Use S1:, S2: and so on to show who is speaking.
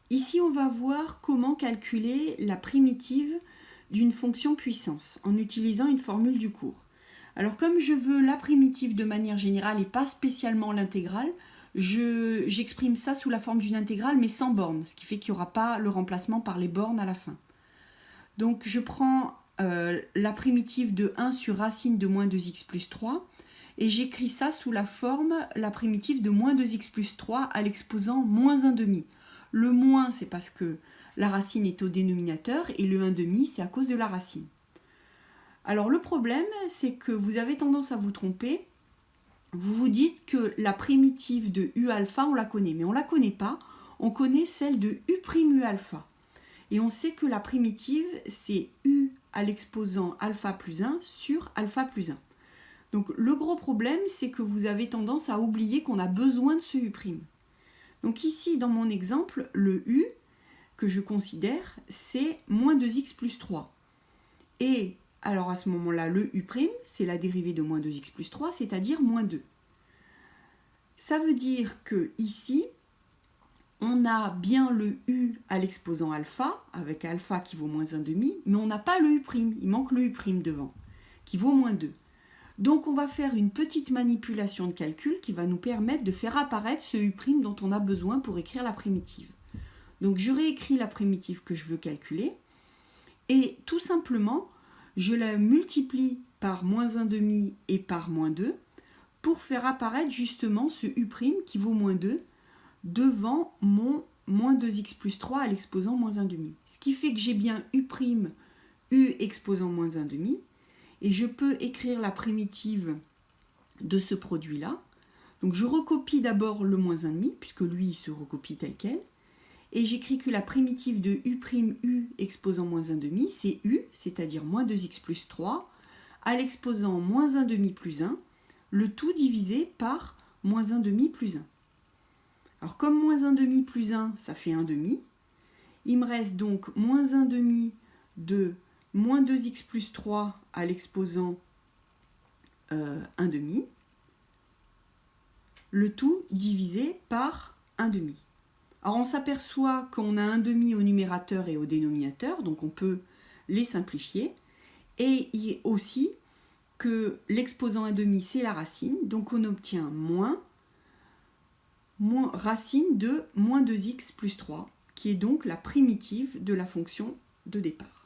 S1: Ici, on va voir comment calculer la primitive d'une fonction puissance en utilisant une formule du cours. Alors comme je veux la primitive de manière générale et pas spécialement l'intégrale, j'exprime ça sous la forme d'une intégrale mais sans borne, ce qui fait qu'il n'y aura pas le remplacement par les bornes à la fin. Donc je prends la primitive de 1 sur racine de moins 2x plus 3 et j'écris ça sous la forme la primitive de moins 2x plus 3 à l'exposant moins 1 demi. Le moins, c'est parce que la racine est au dénominateur et le 1 demi, c'est à cause de la racine. Alors le problème, c'est que vous avez tendance à vous tromper. Vous vous dites que la primitive de u alpha, on la connaît, mais on ne la connaît pas. On connaît celle de u' u alpha. Et on sait que la primitive, c'est u à l'exposant alpha plus 1 sur alpha plus 1. Donc le gros problème, c'est que vous avez tendance à oublier qu'on a besoin de ce u'. Donc ici, dans mon exemple, le u que je considère, c'est moins 2x plus 3. Et alors à ce moment-là, le u', c'est la dérivée de moins 2x plus 3, c'est-à-dire moins 2. Ça veut dire que ici, on a bien le u à l'exposant alpha, avec alpha qui vaut moins 1 demi, mais on n'a pas le u', il manque le u' devant, qui vaut moins 2. Donc on va faire une petite manipulation de calcul qui va nous permettre de faire apparaître ce u' dont on a besoin pour écrire la primitive. Donc je réécris la primitive que je veux calculer et tout simplement je la multiplie par moins 1 demi et par moins 2 pour faire apparaître justement ce u' qui vaut moins 2 devant mon moins 2x plus 3 à l'exposant moins 1 demi. Ce qui fait que j'ai bien u' u exposant moins 1 demi. Et je peux écrire la primitive de ce produit-là. Donc je recopie d'abord le moins 1,5, puisque lui, il se recopie tel quel. Et j'écris que la primitive de u' exposant moins 1,5, c'est u, c'est-à-dire moins 2x plus 3, à l'exposant moins 1,5 plus 1, le tout divisé par moins 1,5 plus 1. Alors comme moins 1,5 plus 1, ça fait 1,5, il me reste donc moins 1,5 de moins 2x plus 3 à l'exposant 1,5, le tout divisé par 1,5. Alors on s'aperçoit qu'on a 1,5 au numérateur et au dénominateur, donc on peut les simplifier. Et il est aussi que l'exposant 1,5 c'est la racine, donc on obtient moins racine de moins 2x plus 3, qui est donc la primitive de la fonction de départ.